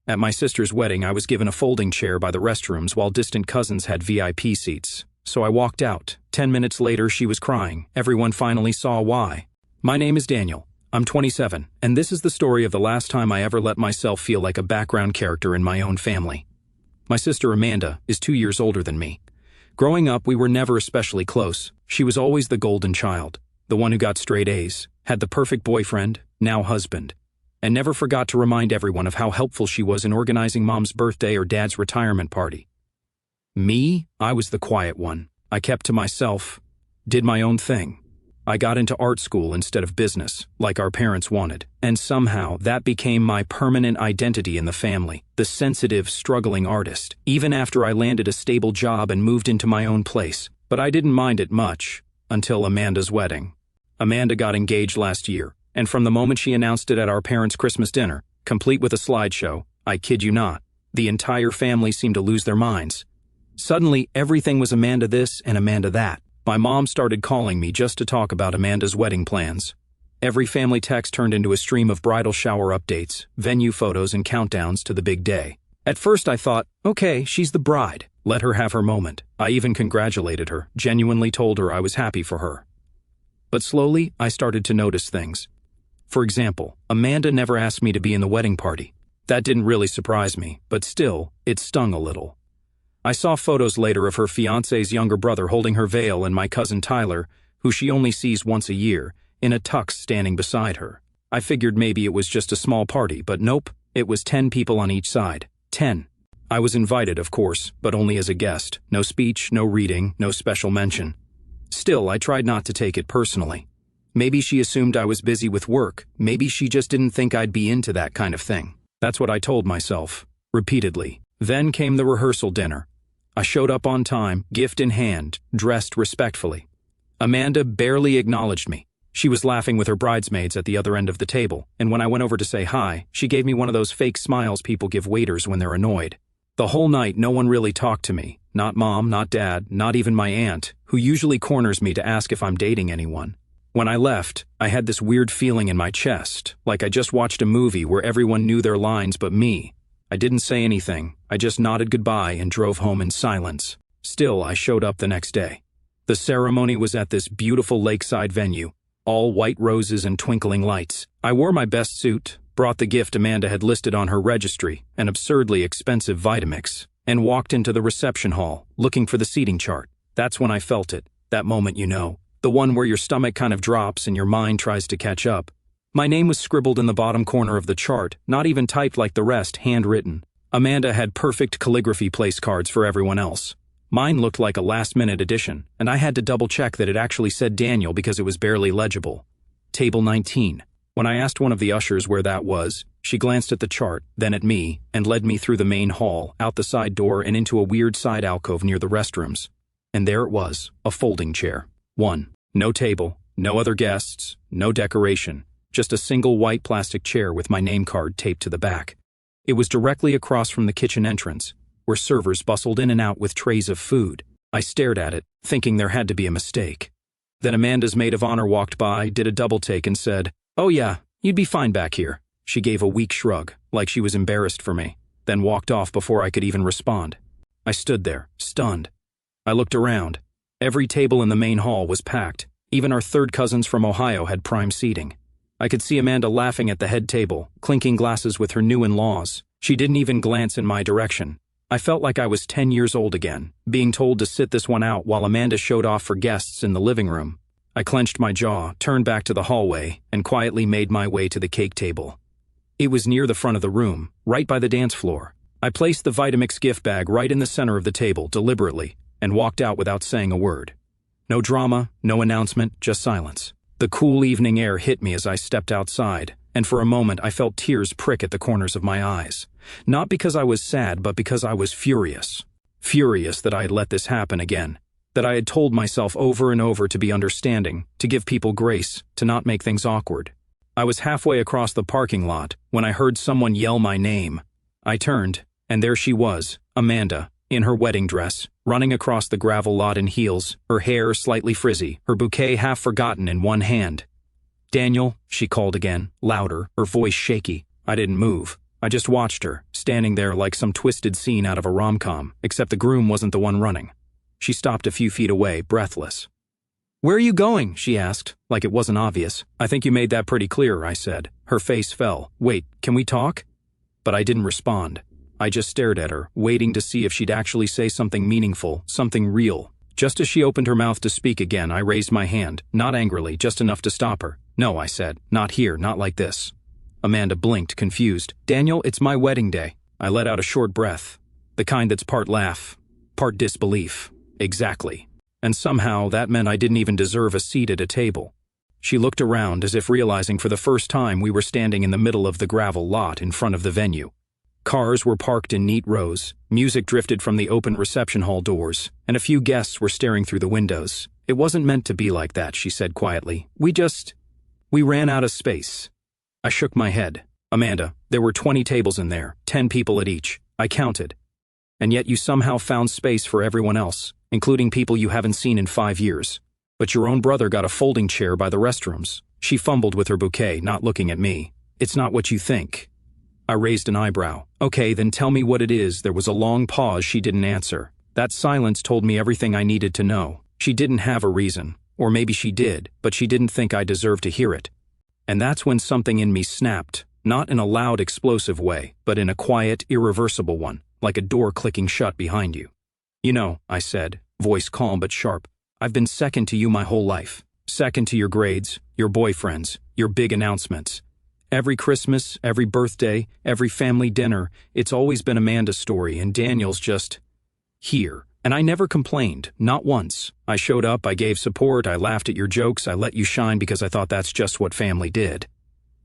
At my sister's wedding, I was given a folding chair by the restrooms while distant cousins had VIP seats. So I walked out. 10 minutes later, she was crying. Everyone finally saw why. My name is Daniel. I'm 27, and this is the story of the last time I ever let myself feel like a background character in my own family. My sister Amanda is 2 years older than me. Growing up, we were never especially close. She was always the golden child, the one who got straight A's, had the perfect boyfriend, now husband, and never forgot to remind everyone of how helpful she was in organizing mom's birthday or dad's retirement party. Me, I was the quiet one. I kept to myself, did my own thing. I got into art school instead of business, like our parents wanted, and somehow that became my permanent identity in the family, the sensitive, struggling artist, even after I landed a stable job and moved into my own place. But I didn't mind it much, until Amanda's wedding. Amanda got engaged last year, and from the moment she announced it at our parents' Christmas dinner, complete with a slideshow, I kid you not, the entire family seemed to lose their minds. Suddenly, everything was Amanda this and Amanda that. My mom started calling me just to talk about Amanda's wedding plans. Every family text turned into a stream of bridal shower updates, venue photos, and countdowns to the big day. At first I thought, okay, she's the bride. Let her have her moment. I even congratulated her, genuinely told her I was happy for her. But slowly, I started to notice things. For example, Amanda never asked me to be in the wedding party. That didn't really surprise me, but still, it stung a little. I saw photos later of her fiancé's younger brother holding her veil and my cousin Tyler, who she only sees once a year, in a tux standing beside her. I figured maybe it was just a small party, but nope, it was 10 people on each side. 10. I was invited, of course, but only as a guest. No speech, no reading, no special mention. Still, I tried not to take it personally. Maybe she assumed I was busy with work. Maybe she just didn't think I'd be into that kind of thing. That's what I told myself, repeatedly. Then came the rehearsal dinner. I showed up on time, gift in hand, dressed respectfully. Amanda barely acknowledged me. She was laughing with her bridesmaids at the other end of the table, and when I went over to say hi, she gave me one of those fake smiles people give waiters when they're annoyed. The whole night, no one really talked to me. Not mom, not dad, not even my aunt, who usually corners me to ask if I'm dating anyone. When I left, I had this weird feeling in my chest, like I just watched a movie where everyone knew their lines but me. I didn't say anything. I just nodded goodbye and drove home in silence. Still, I showed up the next day. The ceremony was at this beautiful lakeside venue, all white roses and twinkling lights. I wore my best suit, brought the gift Amanda had listed on her registry, an absurdly expensive Vitamix, and walked into the reception hall, looking for the seating chart. That's when I felt it, that moment you know, the one where your stomach kind of drops and your mind tries to catch up. My name was scribbled in the bottom corner of the chart, not even typed like the rest, handwritten. Amanda had perfect calligraphy place cards for everyone else. Mine looked like a last-minute addition, and I had to double-check that it actually said Daniel because it was barely legible. Table 19. When I asked one of the ushers where that was, she glanced at the chart, then at me, and led me through the main hall, out the side door and into a weird side alcove near the restrooms. And there it was, a folding chair. 1. No table, no other guests, no decoration. Just a single white plastic chair with my name card taped to the back. It was directly across from the kitchen entrance, where servers bustled in and out with trays of food. I stared at it, thinking there had to be a mistake. Then Amanda's maid of honor walked by, did a double take and said, "Oh yeah, you'd be fine back here." She gave a weak shrug, like she was embarrassed for me, then walked off before I could even respond. I stood there, stunned. I looked around. Every table in the main hall was packed. Even our third cousins from Ohio had prime seating. I could see Amanda laughing at the head table, clinking glasses with her new in-laws. She didn't even glance in my direction. I felt like I was 10 years old again, being told to sit this one out while Amanda showed off for guests in the living room. I clenched my jaw, turned back to the hallway, and quietly made my way to the cake table. It was near the front of the room, right by the dance floor. I placed the Vitamix gift bag right in the center of the table, deliberately, and walked out without saying a word. No drama, no announcement, just silence. The cool evening air hit me as I stepped outside, and for a moment I felt tears prick at the corners of my eyes. Not because I was sad, but because I was furious. Furious that I had let this happen again. That I had told myself over and over to be understanding, to give people grace, to not make things awkward. I was halfway across the parking lot when I heard someone yell my name. I turned, and there she was, Amanda, in her wedding dress, running across the gravel lot in heels, her hair slightly frizzy, her bouquet half forgotten in one hand. "Daniel," she called again, louder, her voice shaky. I didn't move. I just watched her, standing there like some twisted scene out of a rom-com, except the groom wasn't the one running. She stopped a few feet away, breathless. "Where are you going?" she asked, like it wasn't obvious. "I think you made that pretty clear," I said. Her face fell. "Wait, can we talk?" But I didn't respond. I just stared at her, waiting to see if she'd actually say something meaningful, something real. Just as she opened her mouth to speak again, I raised my hand, not angrily, just enough to stop her. "No," I said. "Not here, not like this." Amanda blinked, confused. "Daniel, it's my wedding day." I let out a short breath, the kind that's part laugh, part disbelief. Exactly. And somehow that meant I didn't even deserve a seat at a table. She looked around as if realizing for the first time we were standing in the middle of the gravel lot in front of the venue. Cars were parked in neat rows, music drifted from the open reception hall doors, and a few guests were staring through the windows. "It wasn't meant to be like that," she said quietly. We ran out of space." I shook my head. "Amanda, there were 20 tables in there, 10 people at each. I counted. And yet you somehow found space for everyone else, including people you haven't seen in 5 years. But your own brother got a folding chair by the restrooms." She fumbled with her bouquet, not looking at me. "It's not what you think." I raised an eyebrow. "Okay, then tell me what it is." There was a long pause. She didn't answer. That silence told me everything I needed to know. She didn't have a reason. Or maybe she did, but she didn't think I deserved to hear it. And that's when something in me snapped, not in a loud, explosive way, but in a quiet, irreversible one, like a door clicking shut behind you. "You know," I said, voice calm but sharp, "I've been second to you my whole life. Second to your grades, your boyfriends, your big announcements. Every Christmas, every birthday, every family dinner, it's always been Amanda's story, and Daniel's just here. And I never complained, not once. I showed up, I gave support, I laughed at your jokes, I let you shine because I thought that's just what family did."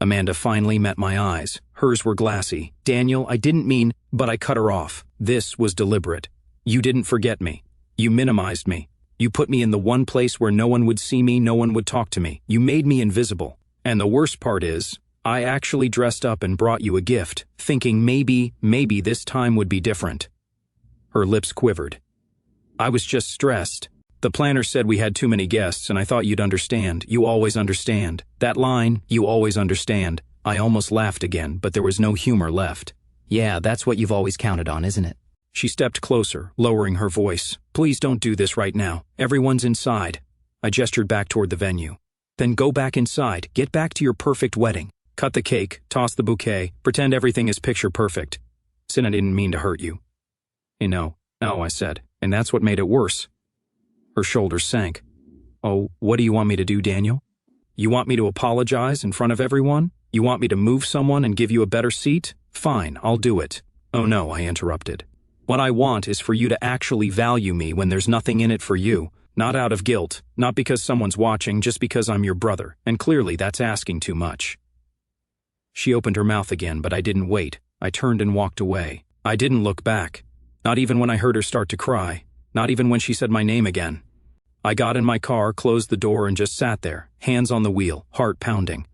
Amanda finally met my eyes. Hers were glassy. "Daniel, I didn't mean," but I cut her off. "This was deliberate. You didn't forget me. You minimized me. You put me in the one place where no one would see me, no one would talk to me. You made me invisible. And the worst part is, I actually dressed up and brought you a gift, thinking maybe this time would be different." Her lips quivered. "I was just stressed. The planner said we had too many guests, and I thought you'd understand. You always understand. That line, you always understand." I almost laughed again, but there was no humor left. "Yeah, that's what you've always counted on, isn't it?" She stepped closer, lowering her voice. "Please don't do this right now. Everyone's inside." I gestured back toward the venue. "Then go back inside. Get back to your perfect wedding. Cut the cake, toss the bouquet, pretend everything is picture perfect. Sin, I didn't mean to hurt you." No, I said, and that's what made it worse." Her shoulders sank. "Oh, what do you want me to do, Daniel? You want me to apologize in front of everyone? You want me to move someone and give you a better seat? Fine, I'll do it." "Oh no," I interrupted. "What I want is for you to actually value me when there's nothing in it for you. Not out of guilt, not because someone's watching, just because I'm your brother, and clearly that's asking too much." She opened her mouth again, but I didn't wait. I turned and walked away. I didn't look back. Not even when I heard her start to cry. Not even when she said my name again. I got in my car, closed the door, and just sat there, hands on the wheel, heart pounding.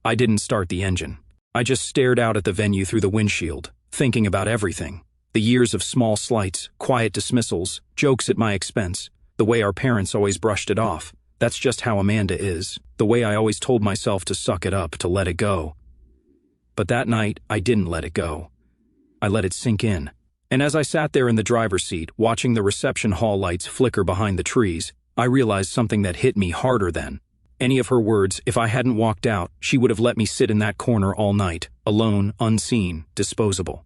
I didn't start the engine. I just stared out at the venue through the windshield, thinking about everything. The years of small slights, quiet dismissals, jokes at my expense, the way our parents always brushed it off. That's just how Amanda is. The way I always told myself to suck it up, to let it go. But that night, I didn't let it go. I let it sink in. And as I sat there in the driver's seat, watching the reception hall lights flicker behind the trees, I realized something that hit me harder than any of her words. If I hadn't walked out, she would have let me sit in that corner all night, alone, unseen, disposable.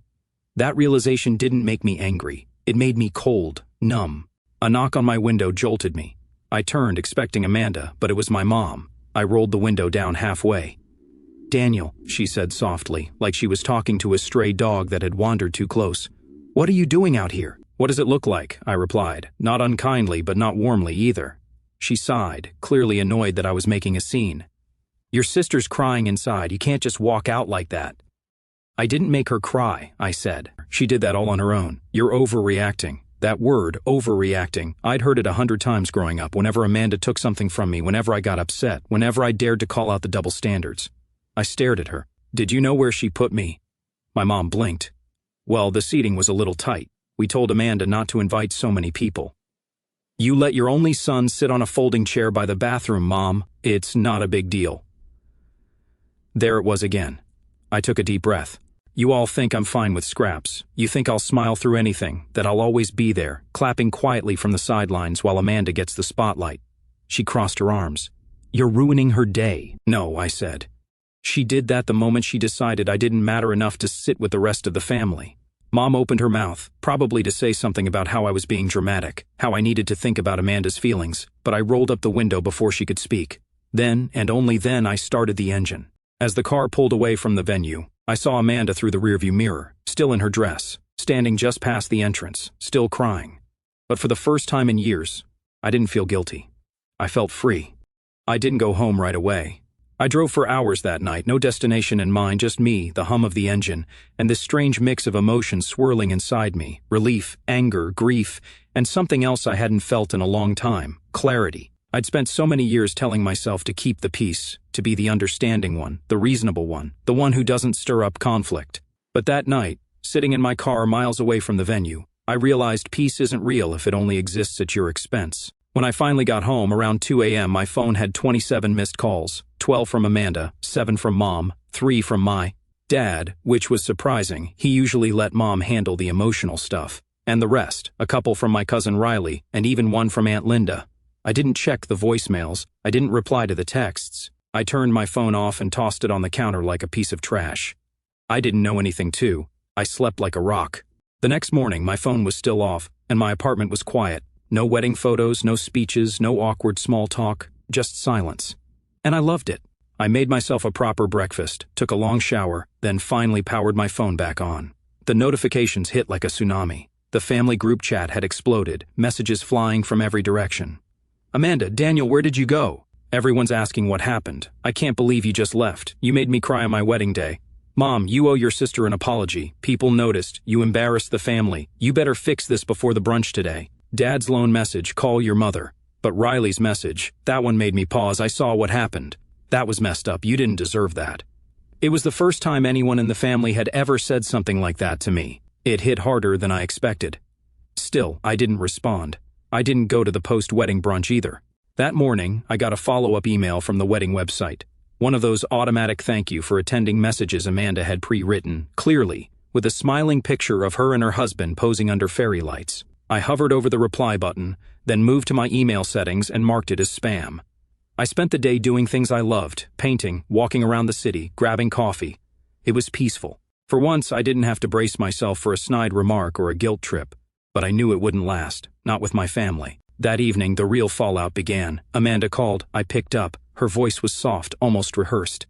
That realization didn't make me angry. It made me cold, numb. A knock on my window jolted me. I turned, expecting Amanda, but it was my mom. I rolled the window down halfway. "Daniel," she said softly, like she was talking to a stray dog that had wandered too close. "What are you doing out here?" "What does it look like?" I replied, not unkindly but not warmly either. She sighed, clearly annoyed that I was making a scene. "Your sister's crying inside. You can't just walk out like that." "I didn't make her cry," I said. "She did that all on her own. You're overreacting." That word, overreacting, I'd heard it 100 times growing up, whenever Amanda took something from me, whenever I got upset, whenever I dared to call out the double standards. I stared at her. "Did you know where she put me?" My mom blinked. "Well, the seating was a little tight. We told Amanda not to invite so many people." "You let your only son sit on a folding chair by the bathroom, Mom. It's not a big deal." There it was again. I took a deep breath. You all think I'm fine with scraps. You think I'll smile through anything, that I'll always be there, clapping quietly from the sidelines while Amanda gets the spotlight. She crossed her arms. You're ruining her day. No, I said. She did that the moment she decided I didn't matter enough to sit with the rest of the family. Mom opened her mouth, probably to say something about how I was being dramatic, how I needed to think about Amanda's feelings, but I rolled up the window before she could speak. Then, and only then, I started the engine. As the car pulled away from the venue, I saw Amanda through the rearview mirror, still in her dress, standing just past the entrance, still crying. But for the first time in years, I didn't feel guilty. I felt free. I didn't go home right away. I drove for hours that night, no destination in mind, just me, the hum of the engine, and this strange mix of emotions swirling inside me, relief, anger, grief, and something else I hadn't felt in a long time, clarity. I'd spent so many years telling myself to keep the peace, to be the understanding one, the reasonable one, the one who doesn't stir up conflict. But that night, sitting in my car miles away from the venue, I realized peace isn't real if it only exists at your expense. When I finally got home around 2 a.m., my phone had 27 missed calls, 12 from Amanda, 7 from Mom, 3 from my dad, which was surprising. He usually let Mom handle the emotional stuff. And the rest, a couple from my cousin Riley, and even one from Aunt Linda. I didn't check the voicemails. I didn't reply to the texts. I turned my phone off and tossed it on the counter like a piece of trash. I didn't know anything too. I slept like a rock. The next morning, my phone was still off, and my apartment was quiet. No wedding photos, no speeches, no awkward small talk, just silence. And I loved it. I made myself a proper breakfast, took a long shower, then finally powered my phone back on. The notifications hit like a tsunami. The family group chat had exploded, messages flying from every direction. Amanda, Daniel, where did you go? Everyone's asking what happened. I can't believe you just left. You made me cry on my wedding day. Mom, you owe your sister an apology. People noticed. You embarrassed the family. You better fix this before the brunch today. Dad's lone message, call your mother. But Riley's message, that one made me pause. I saw what happened. That was messed up. You didn't deserve that. It was the first time anyone in the family had ever said something like that to me. It hit harder than I expected. Still, I didn't respond. I didn't go to the post-wedding brunch either. That morning, I got a follow-up email from the wedding website. One of those automatic thank you for attending messages Amanda had pre-written, clearly, with a smiling picture of her and her husband posing under fairy lights. I hovered over the reply button, then moved to my email settings and marked it as spam. I spent the day doing things I loved, painting, walking around the city, grabbing coffee. It was peaceful. For once, I didn't have to brace myself for a snide remark or a guilt trip. But I knew it wouldn't last, not with my family. That evening, the real fallout began. Amanda called. I picked up. Her voice was soft, almost rehearsed.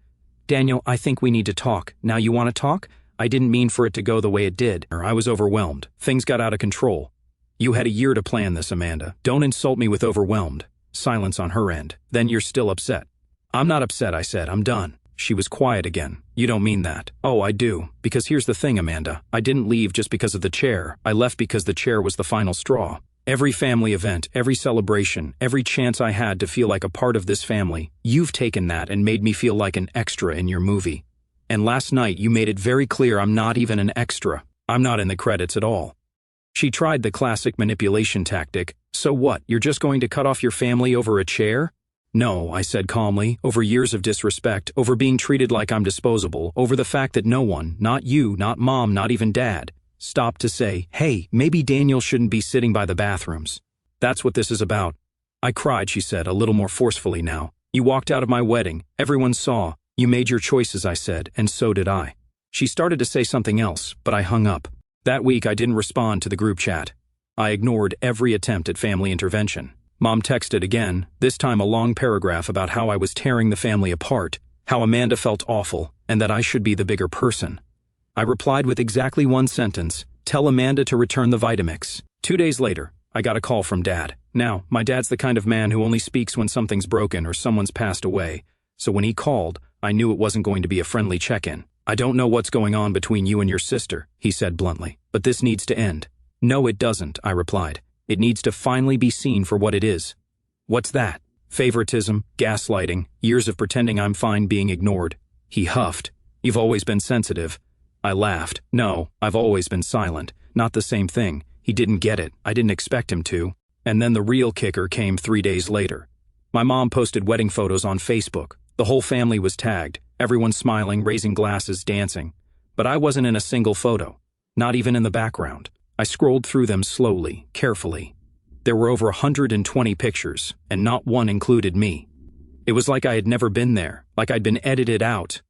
Daniel, I think we need to talk. Now you want to talk? I didn't mean for it to go the way it did. I was overwhelmed. Things got out of control. You had a year to plan this, Amanda. Don't insult me with overwhelmed. Silence on her end. Then you're still upset. I'm not upset, I said. I'm done. She was quiet again. You don't mean that. Oh, I do. Because here's the thing, Amanda. I didn't leave just because of the chair. I left because the chair was the final straw. Every family event, every celebration, every chance I had to feel like a part of this family, you've taken that and made me feel like an extra in your movie. And last night you made it very clear I'm not even an extra. I'm not in the credits at all. She tried the classic manipulation tactic. So what, you're just going to cut off your family over a chair? No, I said calmly, over years of disrespect, over being treated like I'm disposable, over the fact that no one, not you, not Mom, not even Dad, stopped to say, hey, maybe Daniel shouldn't be sitting by the bathrooms. That's what this is about. I cried, she said, a little more forcefully now. You walked out of my wedding. Everyone saw. You made your choices, I said, and so did I. She started to say something else, but I hung up. That week, I didn't respond to the group chat. I ignored every attempt at family intervention. Mom texted again, this time a long paragraph about how I was tearing the family apart, how Amanda felt awful, and that I should be the bigger person. I replied with exactly one sentence, tell Amanda to return the Vitamix. 2 days later, I got a call from Dad. Now, my dad's the kind of man who only speaks when something's broken or someone's passed away, so when he called, I knew it wasn't going to be a friendly check-in. I don't know what's going on between you and your sister, he said bluntly, but this needs to end. No, it doesn't, I replied. It needs to finally be seen for what it is. What's that? Favoritism, gaslighting, years of pretending I'm fine being ignored. He huffed. You've always been sensitive. I laughed. No, I've always been silent. Not the same thing. He didn't get it. I didn't expect him to. And then the real kicker came 3 days later. My mom posted wedding photos on Facebook. The whole family was tagged. Everyone smiling, raising glasses, dancing. But I wasn't in a single photo, not even in the background. I scrolled through them slowly, carefully. There were over 120 pictures, and not one included me. It was like I had never been there, like I'd been edited out.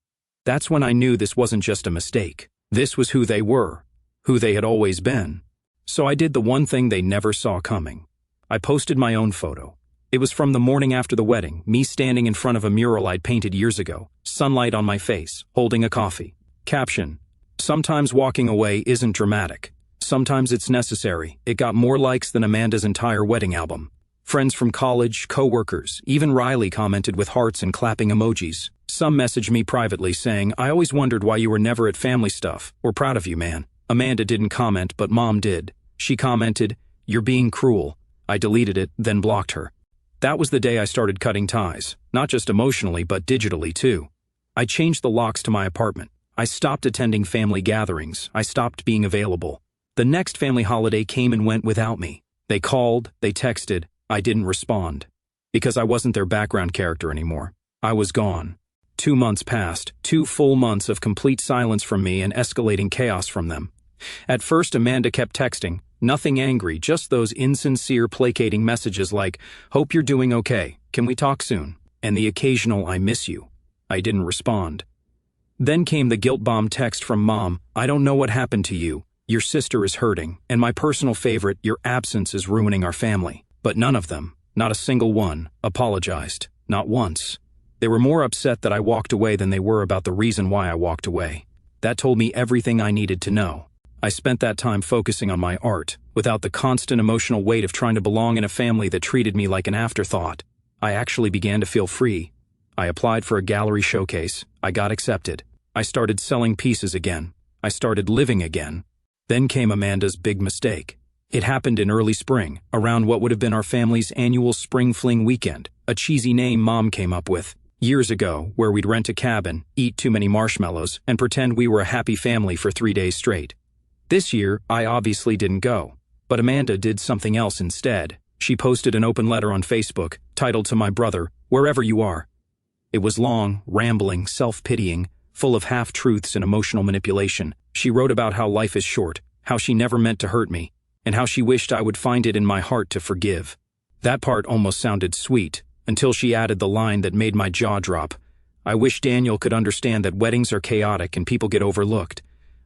That's when I knew this wasn't just a mistake. This was who they were, who they had always been. So I did the one thing they never saw coming. I posted my own photo. It was from the morning after the wedding, me standing in front of a mural I'd painted years ago, sunlight on my face, holding a coffee. Caption: sometimes walking away isn't dramatic. Sometimes it's necessary. It got more likes than Amanda's entire wedding album. Friends from college, co-workers, even Riley commented with hearts and clapping emojis. Some messaged me privately saying, "I always wondered why you were never at family stuff. We're proud of you, man." Amanda didn't comment, but Mom did. She commented, "You're being cruel." I deleted it, then blocked her. That was the day I started cutting ties, not just emotionally but digitally too. I changed the locks to my apartment. I stopped attending family gatherings. I stopped being available. The next family holiday came and went without me. They called, they texted. I didn't respond. Because I wasn't their background character anymore. I was gone. 2 months passed, 2 full months of complete silence from me and escalating chaos from them. At first, Amanda kept texting, nothing angry, just those insincere, placating messages like, "Hope you're doing okay, can we talk soon?" And the occasional "I miss you." I didn't respond. Then came the guilt bomb text from Mom, "I don't know what happened to you. Your sister is hurting." And my personal favorite, "Your absence is ruining our family." But none of them, not a single one, apologized. Not once. They were more upset that I walked away than they were about the reason why I walked away. That told me everything I needed to know. I spent that time focusing on my art, without the constant emotional weight of trying to belong in a family that treated me like an afterthought. I actually began to feel free. I applied for a gallery showcase. I got accepted. I started selling pieces again. I started living again. Then came Amanda's big mistake. It happened in early spring, around what would have been our family's annual spring fling weekend, a cheesy name Mom came up with. Years ago, where we'd rent a cabin, eat too many marshmallows, and pretend we were a happy family for 3 days straight. This year, I obviously didn't go. But Amanda did something else instead. She posted an open letter on Facebook, titled "To my brother, wherever you are." It was long, rambling, self-pitying, full of half-truths and emotional manipulation. She wrote about how life is short, how she never meant to hurt me, and how she wished I would find it in my heart to forgive. That part almost sounded sweet, until she added the line that made my jaw drop. "I wish Daniel could understand that weddings are chaotic and people get overlooked.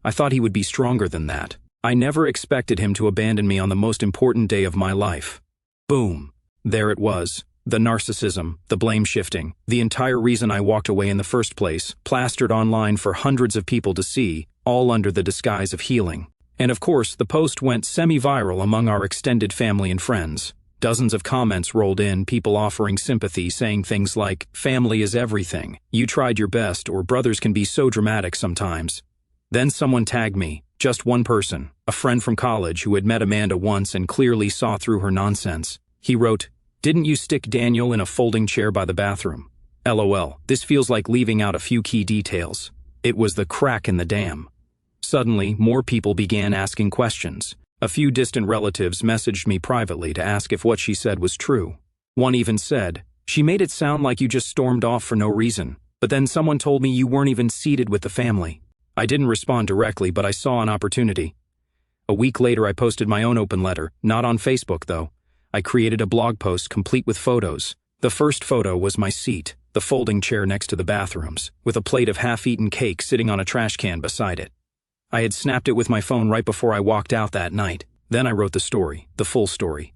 I thought he would be stronger than that. I never expected him to abandon me on the most important day of my life." Boom. There it was. The narcissism, the blame shifting, the entire reason I walked away in the first place, plastered online for hundreds of people to see, all under the disguise of healing. And of course, the post went semi-viral among our extended family and friends. Dozens of comments rolled in, people offering sympathy, saying things like, "Family is everything. You tried your best," or "Brothers can be so dramatic sometimes." Then someone tagged me, just one person, a friend from college who had met Amanda once and clearly saw through her nonsense. He wrote, "Didn't you stick Daniel in a folding chair by the bathroom? LOL, this feels like leaving out a few key details." It was the crack in the dam. Suddenly, more people began asking questions. A few distant relatives messaged me privately to ask if what she said was true. One even said, "She made it sound like you just stormed off for no reason, but then someone told me you weren't even seated with the family." I didn't respond directly, but I saw an opportunity. A week later, I posted my own open letter, not on Facebook though. I created a blog post complete with photos. The first photo was my seat, the folding chair next to the bathrooms, with a plate of half-eaten cake sitting on a trash can beside it. I had snapped it with my phone right before I walked out that night. Then I wrote the story, the full story.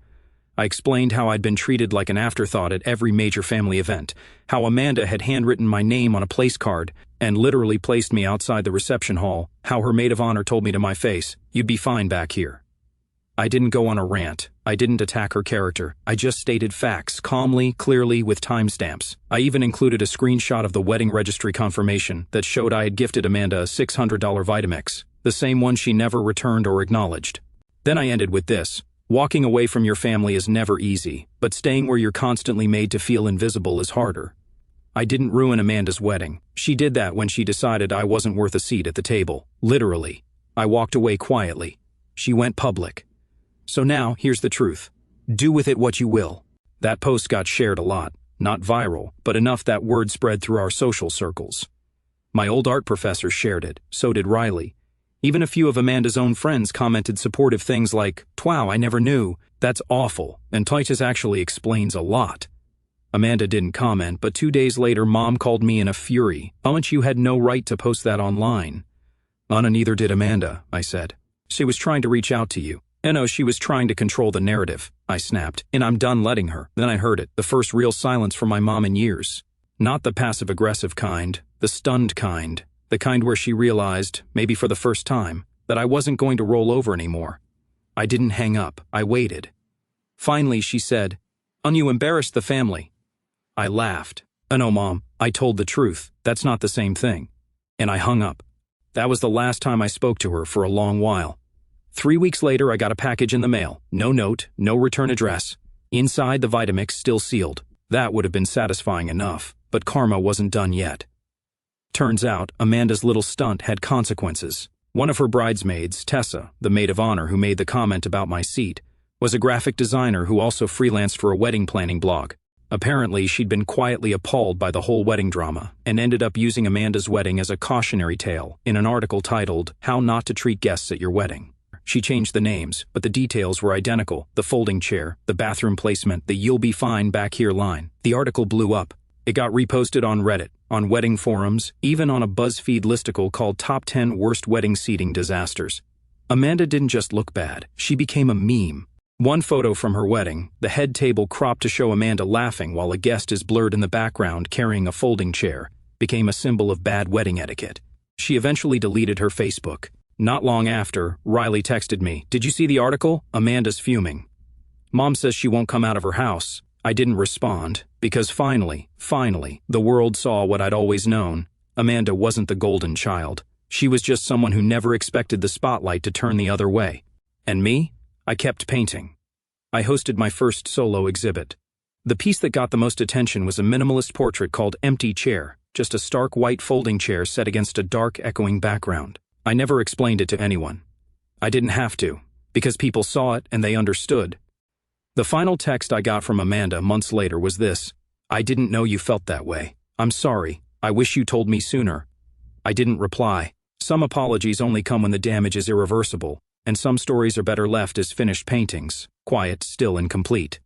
I explained how I'd been treated like an afterthought at every major family event, how Amanda had handwritten my name on a place card and literally placed me outside the reception hall, how her maid of honor told me to my face, "You'd be fine back here." I didn't go on a rant. I didn't attack her character. I just stated facts, calmly, clearly, with timestamps. I even included a screenshot of the wedding registry confirmation that showed I had gifted Amanda a $600 Vitamix, the same one she never returned or acknowledged. Then I ended with this: "Walking away from your family is never easy, but staying where you're constantly made to feel invisible is harder." I didn't ruin Amanda's wedding. She did that when she decided I wasn't worth a seat at the table. Literally. I walked away quietly. She went public. So now, here's the truth. Do with it what you will. That post got shared a lot. Not viral, but enough that word spread through our social circles. My old art professor shared it, so did Riley. Even a few of Amanda's own friends commented supportive things like, "Wow, I never knew. That's awful, and Titus actually explains a lot." Amanda didn't comment, but 2 days later Mom called me in a fury. "Aunt, you had no right to post that online." "Anna, neither did Amanda," I said. "She was trying to reach out to you." "No, she was trying to control the narrative," I snapped, "and I'm done letting her." Then I heard it, the first real silence from my mom in years. Not the passive-aggressive kind, the stunned kind, the kind where she realized, maybe for the first time, that I wasn't going to roll over anymore. I didn't hang up, I waited. Finally, she said, "You embarrassed the family." I laughed. "No, Mom, I told the truth. That's not the same thing." And I hung up. That was the last time I spoke to her for a long while. 3 weeks later, I got a package in the mail. No note, no return address. Inside, the Vitamix still sealed. That would have been satisfying enough, but karma wasn't done yet. Turns out, Amanda's little stunt had consequences. One of her bridesmaids, Tessa, the maid of honor who made the comment about my seat, was a graphic designer who also freelanced for a wedding planning blog. Apparently, she'd been quietly appalled by the whole wedding drama and ended up using Amanda's wedding as a cautionary tale in an article titled, "How Not to Treat Guests at Your Wedding." She changed the names, but the details were identical: the folding chair, the bathroom placement, the "you'll be fine back here" line. The article blew up. It got reposted on Reddit, on wedding forums, even on a BuzzFeed listicle called Top 10 Worst Wedding Seating Disasters. Amanda didn't just look bad, she became a meme. One photo from her wedding, the head table cropped to show Amanda laughing while a guest is blurred in the background carrying a folding chair, became a symbol of bad wedding etiquette. She eventually deleted her Facebook. Not long after, Riley texted me, "Did you see the article? Amanda's fuming. Mom says she won't come out of her house." I didn't respond, because finally, the world saw what I'd always known. Amanda wasn't the golden child. She was just someone who never expected the spotlight to turn the other way. And me? I kept painting. I hosted my first solo exhibit. The piece that got the most attention was a minimalist portrait called Empty Chair, just a stark white folding chair set against a dark, echoing background. I never explained it to anyone. I didn't have to, because people saw it and they understood. The final text I got from Amanda months later was this: "I didn't know you felt that way. I'm sorry. I wish you told me sooner." I didn't reply. Some apologies only come when the damage is irreversible, and some stories are better left as finished paintings, quiet, still, incomplete.